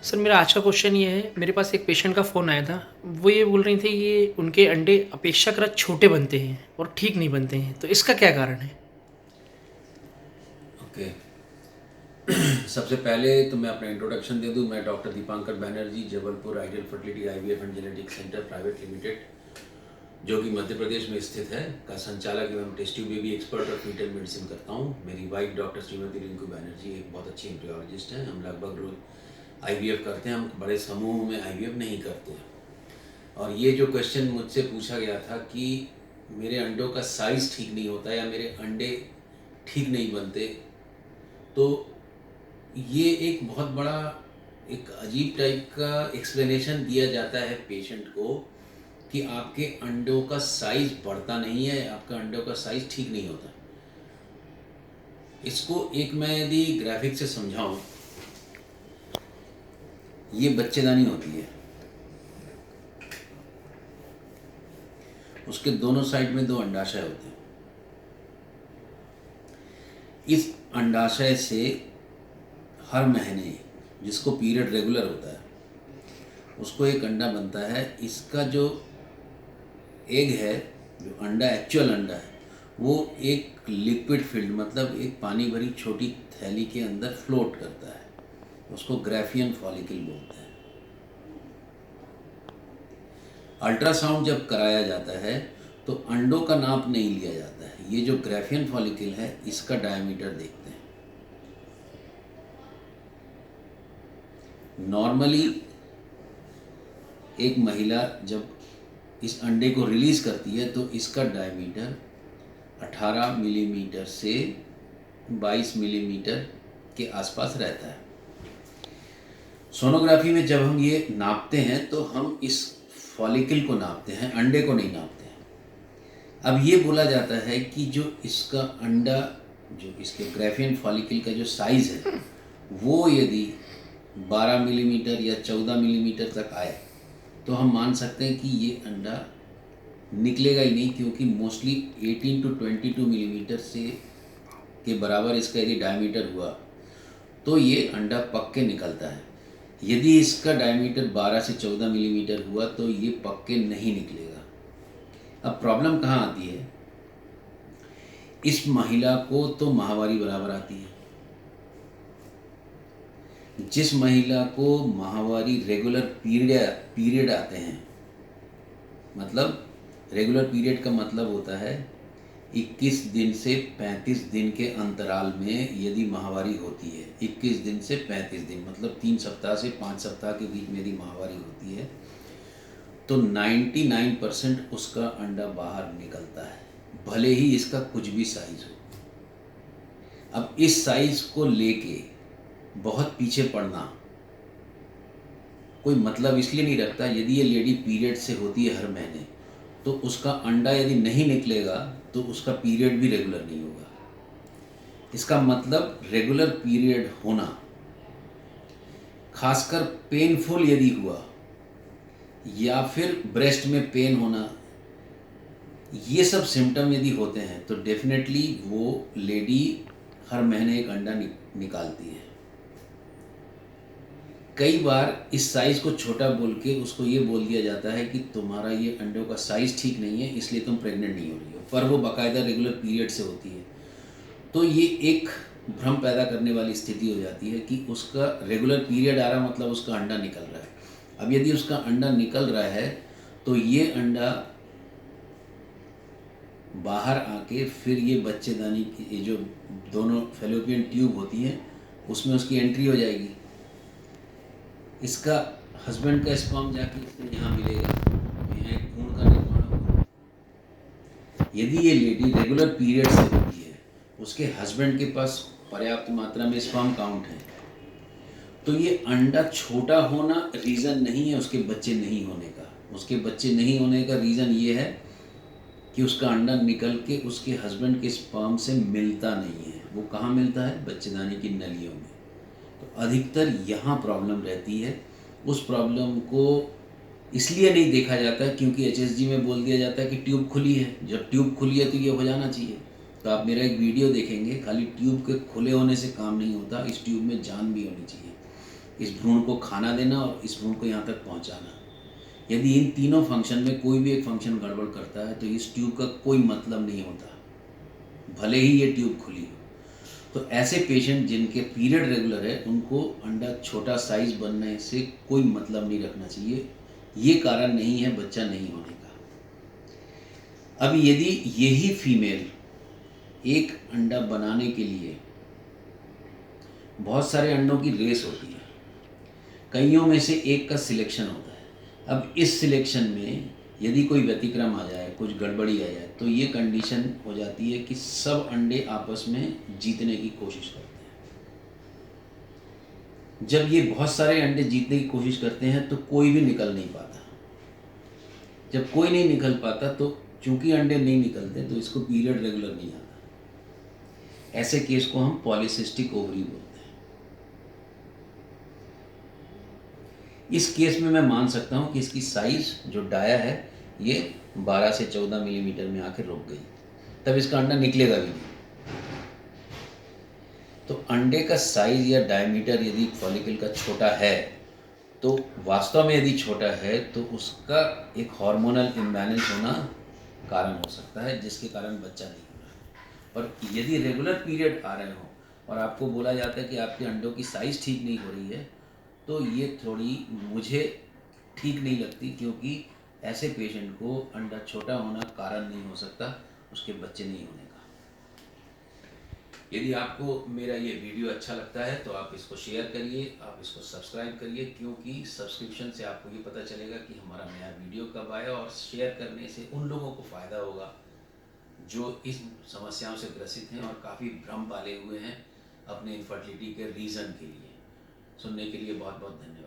Sir मेरा आज का क्वेश्चन ये है। मेरे पास एक पेशेंट का फ़ोन आया था। वो ये बोल रही थी कि उनके अंडे अपेक्षाकृत छोटे बनते हैं और ठीक नहीं बनते हैं, तो इसका क्या कारण है? ओके। सबसे पहले तो मैं अपना इंट्रोडक्शन दे दूं। मैं doctor Dipankar Banerjee, Jabalpur ideal fertility IVF and genetic centre private limited, जो कि मध्य प्रदेश में स्थित है, का संचालक एवं टेस्ट ट्यूब बेबी एक्सपर्ट और फीटल मेडिसिन करता हूं। मेरी वाइफ डॉक्टर श्रीमती रिंकू बैनर्जी एक बहुत अच्छी एम्ब्रियोलॉजिस्ट हैं। हम लगभग रोज आईवीएफ करते हैं। हम बड़े समूह में आईवीएफ नहीं करते हैं। और ये जो क्वेश्चन मुझसे पूछा गया था कि मेरे अंडों का साइज़ ठीक नहीं होता या मेरे अंडे ठीक नहीं बनते, तो ये एक बहुत बड़ा एक अजीब टाइप का एक्सप्लेनेशन दिया जाता है पेशेंट को कि आपके अंडों का साइज बढ़ता नहीं है, आपका अंडों का साइज ठीक नहीं होता। इसको एक मैं यदि ग्राफिक से समझाऊं, ये बच्चेदानी होती है, उसके दोनों साइड में दो अंडाशय होते हैं। इस अंडाशय से हर महीने, जिसको पीरियड रेगुलर होता है, उसको एक अंडा बनता है। इसका जो एग है, जो अंडा एक्चुअल अंडा है, वो एक लिक्विड फील्ड, मतलब एक पानी भरी छोटी थैली के अंदर फ्लोट करता है। उसको ग्राफियन फॉलिकल बोलते हैं। अल्ट्रासाउंड जब कराया जाता है तो अंडों का नाप नहीं लिया जाता है। ये जो ग्राफियन फॉलिकल है, इसका डायमीटर देखते हैं। नॉर्मली एक महिला जब इस अंडे को रिलीज़ करती है तो इसका डायमीटर 18 मिलीमीटर से 22 मिलीमीटर के आसपास रहता है। सोनोग्राफी में जब हम ये नापते हैं तो हम इस फॉलिकल को नापते हैं, अंडे को नहीं नापते हैं। अब ये बोला जाता है कि जो इसका अंडा, जो इसके ग्राफियन फॉलिकल का जो साइज़ है, वो यदि 12 मिलीमीटर या 14 मिलीमीटर तक आए तो हम मान सकते हैं कि ये अंडा निकलेगा ही नहीं, क्योंकि मोस्टली 18 टू 22 मिलीमीटर से के बराबर इसका यदि डायमीटर हुआ तो ये अंडा पक के निकलता है। यदि इसका डायमीटर 12 से 14 मिलीमीटर हुआ तो ये पक के नहीं निकलेगा। अब प्रॉब्लम कहाँ आती है? इस महिला को तो माहवारी बराबर आती है। जिस महिला को माहवारी रेगुलर पीरियड आते हैं, मतलब रेगुलर पीरियड का मतलब होता है 21 दिन से 35 दिन के अंतराल में यदि माहवारी होती है, 21 दिन से 35 दिन मतलब 3 सप्ताह से 5 सप्ताह के बीच में यदि माहवारी होती है, तो 99% उसका अंडा बाहर निकलता है, भले ही इसका कुछ भी साइज हो। अब इस साइज को लेके बहुत पीछे पड़ना कोई मतलब इसलिए नहीं रखता। यदि ये लेडी पीरियड से होती है हर महीने, तो उसका अंडा यदि नहीं निकलेगा तो उसका पीरियड भी रेगुलर नहीं होगा। इसका मतलब रेगुलर पीरियड होना, खासकर पेनफुल यदि हुआ या फिर ब्रेस्ट में पेन होना, ये सब सिम्टम यदि होते हैं तो डेफिनेटली वो लेडी हर महीने एक अंडा निकालती है। कई बार इस साइज़ को छोटा बोल के उसको ये बोल दिया जाता है कि तुम्हारा ये अंडों का साइज़ ठीक नहीं है, इसलिए तुम प्रेग्नेंट नहीं हो रही हो, पर वो बाकायदा रेगुलर पीरियड से होती है। तो ये एक भ्रम पैदा करने वाली स्थिति हो जाती है कि उसका रेगुलर पीरियड आ रहा मतलब उसका अंडा निकल रहा है। अब यदि उसका अंडा निकल रहा है तो ये अंडा बाहर आके फिर ये बच्चेदानी की, ये जो दोनों फेलोपियन ट्यूब होती हैं, उसमें उसकी एंट्री हो जाएगी। इसका हस्बैंड का स्पर्म जाके इसको यहाँ मिलेगा, यहाँ एक भ्रूण का निर्माण होगा। यदि ये लेडी रेगुलर पीरियड से होती है, उसके हस्बैंड के पास पर्याप्त मात्रा में स्पर्म काउंट है, तो ये अंडा छोटा होना रीज़न नहीं है उसके बच्चे नहीं होने का। उसके बच्चे नहीं होने का रीज़न ये है कि उसका अंडा निकल के उसके हस्बैंड के स्पर्म से मिलता नहीं है। वो कहाँ मिलता है? बच्चेदानी की नलियों में। तो अधिकतर यहाँ प्रॉब्लम रहती है। उस प्रॉब्लम को इसलिए नहीं देखा जाता क्योंकि एचएसजी में बोल दिया जाता है कि ट्यूब खुली है। जब ट्यूब खुली है तो ये हो जाना चाहिए। तो आप मेरा एक वीडियो देखेंगे, खाली ट्यूब के खुले होने से काम नहीं होता, इस ट्यूब में जान भी होनी चाहिए। इस भ्रूण को खाना देना और इस भ्रूण को यहाँ तक पहुँचाना। यदि इन तीनों फंक्शन में कोई भी एक फंक्शन गड़बड़ करता है तो इस ट्यूब का कोई मतलब नहीं होता, भले ही ये ट्यूब खुली हो। तो ऐसे पेशेंट जिनके पीरियड रेगुलर है उनको अंडा छोटा साइज बनने से कोई मतलब नहीं रखना चाहिए, ये कारण नहीं है बच्चा नहीं होने का। अब यदि यही फीमेल एक अंडा बनाने के लिए, बहुत सारे अंडों की रेस होती है, कईयों में से एक का सिलेक्शन होता है। अब इस सिलेक्शन में यदि कोई व्यतिक्रम आ जाए, कुछ गड़बड़ी आ जाए, तो ये कंडीशन हो जाती है कि सब अंडे आपस में जीतने की कोशिश करते हैं। जब ये बहुत सारे अंडे जीतने की कोशिश करते हैं तो कोई भी निकल नहीं पाता। जब कोई नहीं निकल पाता तो चूंकि अंडे नहीं निकलते तो इसको पीरियड रेगुलर नहीं आता। ऐसे केस को हम पॉलीसिस्टिक ओवरी बोलते हैं। इस केस में मैं मान सकता हूँ कि इसकी साइज़ जो डाया है ये 12 से 14 मिलीमीटर में आकर रुक गई, तब इसका अंडा निकलेगा भी नहीं। तो अंडे का साइज़ या डायमीटर यदि फॉलिकल का छोटा है तो वास्तव में यदि छोटा है तो उसका एक हार्मोनल इम्बैलेंस होना कारण हो सकता है, जिसके कारण बच्चा नहीं हो रहा है। और यदि रेगुलर पीरियड आ रहे हों और आपको बोला जाता है कि आपके अंडों की साइज़ ठीक नहीं हो रही है, तो ये थोड़ी मुझे ठीक नहीं लगती, क्योंकि ऐसे पेशेंट को अंडा छोटा होना कारण नहीं हो सकता उसके बच्चे नहीं होने का। यदि आपको मेरा ये वीडियो अच्छा लगता है तो आप इसको शेयर करिए, आप इसको सब्सक्राइब करिए, क्योंकि सब्सक्रिप्शन से आपको ये पता चलेगा कि हमारा नया वीडियो कब आया, और शेयर करने से उन लोगों को फ़ायदा होगा जो इस समस्याओं से ग्रसित हैं और काफ़ी भ्रम पाले हुए हैं अपने इनफर्टिलिटी के रीज़न के लिए। सुनने के लिए बहुत बहुत धन्यवाद।